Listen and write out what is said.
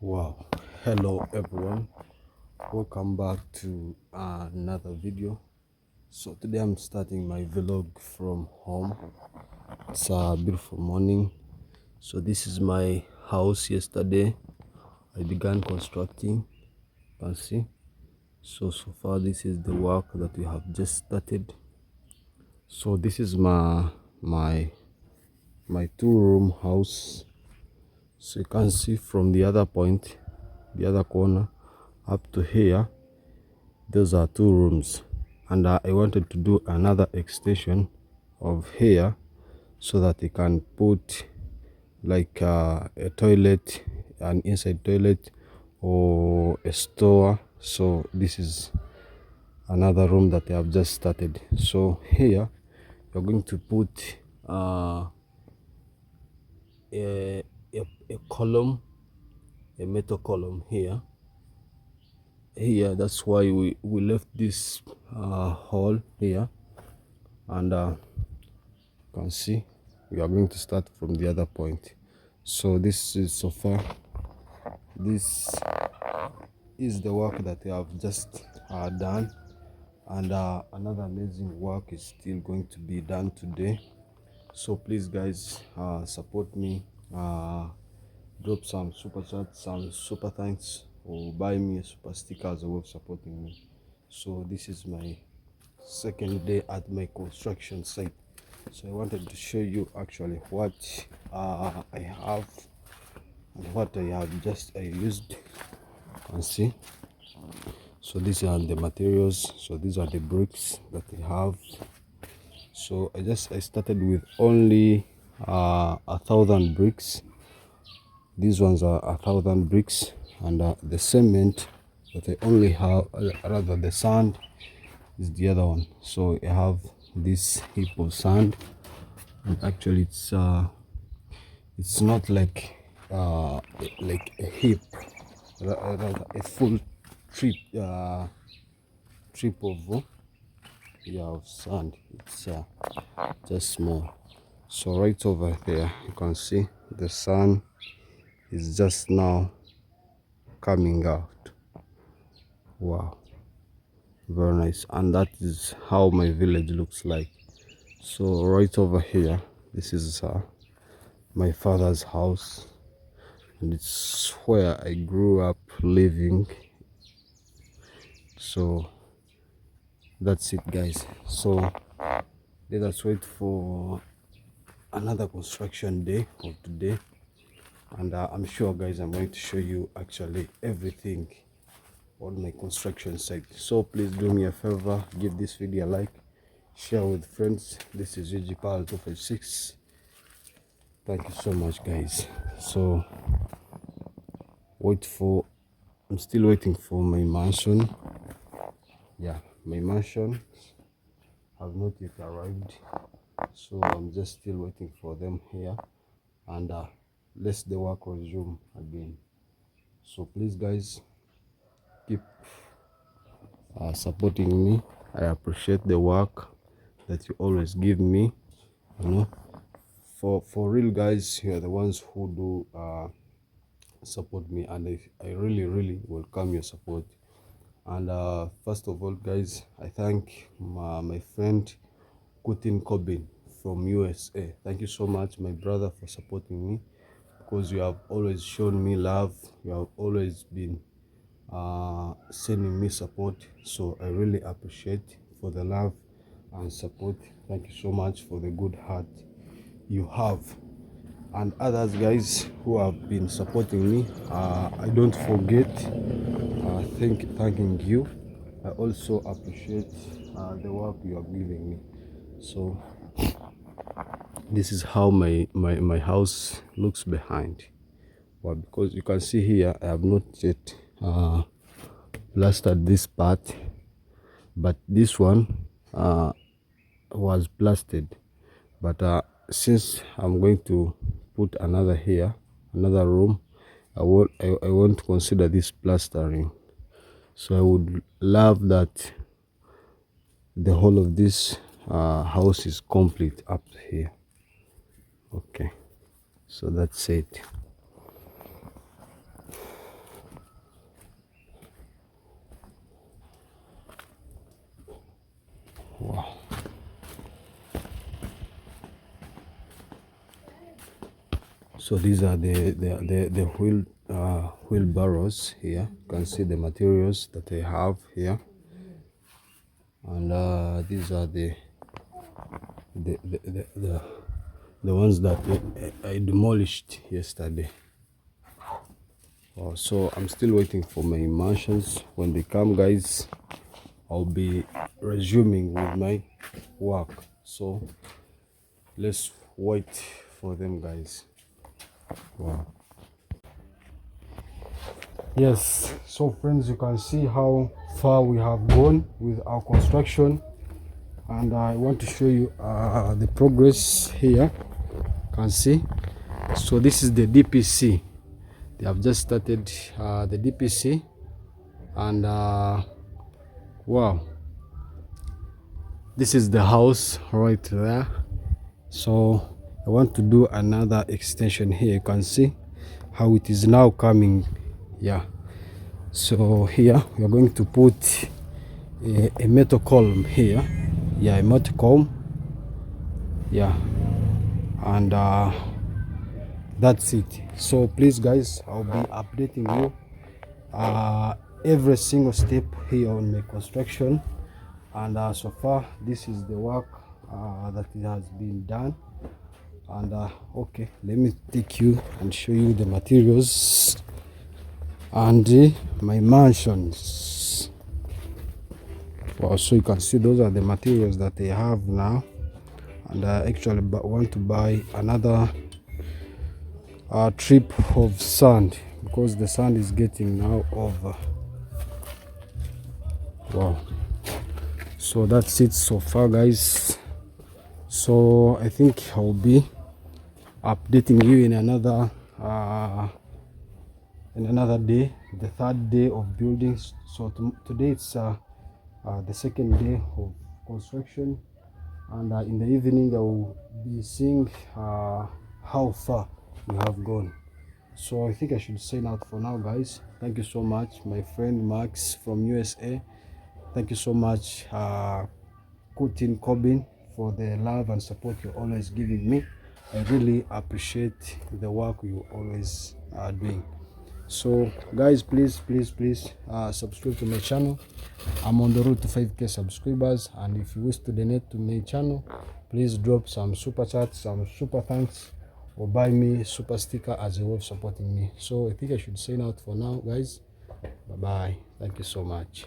Wow, hello everyone, welcome back to another video. So today I'm starting my vlog from home. It's a beautiful morning. So this is my house. Yesterday I began constructing, you can see. So far this is the work that we have just started. So this is my two-room house. So you can see from the other point, the other corner up to here, those are two rooms, and I wanted to do another extension of here so that I can put like a toilet, an inside toilet, or a store. So this is another room that I have just started. So here you're going to put a, a column, a metal column here. That's why we left this hole here, and you can see we are going to start from the other point. So this is so far, this is the work that we have just done, and another amazing work is still going to be done today. So please guys, support me, drop some super chat, some super thanks, or buy me a super sticker as a way of supporting me. So this is my second day at my construction site. So I wanted to show you actually what I have and what I have just used, and see. So these are the materials. So these are the bricks that I have. So I started with only 1,000 bricks. These ones are 1,000 bricks, and the cement that I only have, rather the sand, is the other one. So I have this heap of sand, and actually it's not like a heap, rather a full trip trip of sand. It's just small. So right over there you can see the sun is just now coming out. Wow, very nice. And that is how my village looks like. So right over here, this is my father's house, and it's where I grew up living. So that's it guys. So let us wait for another construction day of today, and I'm sure guys I'm going to show you actually everything on my construction site. So please do me a favor, give this video a like, share with friends. This is UG 256. Thank you so much guys. So I'm still waiting for my mansion. Yeah, my mansion have not yet arrived, so I'm just still waiting for them here, and let's the work resume again. So please guys, keep supporting me. I appreciate the work that you always give me, you know. For real guys, you are the ones who do support me, and I really welcome your support. And first of all guys, I thank my friend Kutin Corbin from USA. Thank you so much my brother for supporting me, because you have always shown me love. You have always been sending me support, so I really appreciate for the love and support. Thank you so much for the good heart you have. And others guys who have been supporting me, I don't forget thanking you. I also appreciate the work you are giving me. So this is how my house looks behind. Well, because you can see here I have not yet plastered this part, but this one was plastered. But since I'm going to put another here, another room, I won't consider this plastering. So I would love that the whole of this house is complete up here. Okay, so that's it. So these are the wheelbarrows here. You can see the materials that I have here, and these are the the, the, the the ones that I demolished yesterday. So I'm still waiting for my Martians. When they come, guys, I'll be resuming with my work. So let's wait for them, guys. Wow. Yes, so friends, you can see how far we have gone with our construction, and I want to show you the progress here. You can see, so this is the DPC. They have just started the DPC, and wow, this is the house right there. So I want to do another extension here. You can see how it is now coming. Yeah, so here we are going to put a metal column here. Yeah, a metal column. Yeah, and that's it. So please, guys, I'll be updating you every single step here on my construction. And so far, this is the work that has been done. And okay, let me take you and show you the materials and my mansions. Well, so you can see those are the materials that they have now, and I actually want to buy another trip of sand because the sand is getting now over. Wow, so that's it so far, guys. So I think I'll be updating you in another day, the third day of building. So today it's the second day of construction, and in the evening I will be seeing how far we have gone. So I think I should sign out for now, guys. Thank you so much, my friend Max from USA. Thank you so much, Kutin Corbin, for the love and support you're always giving me. I really appreciate the work you always are doing. So guys, please subscribe to my channel. I'm on the road to 5k subscribers, and if you wish to donate to my channel, please drop some super chat, some super thanks, or buy me super sticker as a way of supporting me. So I think I should sign out for now, guys. Bye bye. Thank you so much.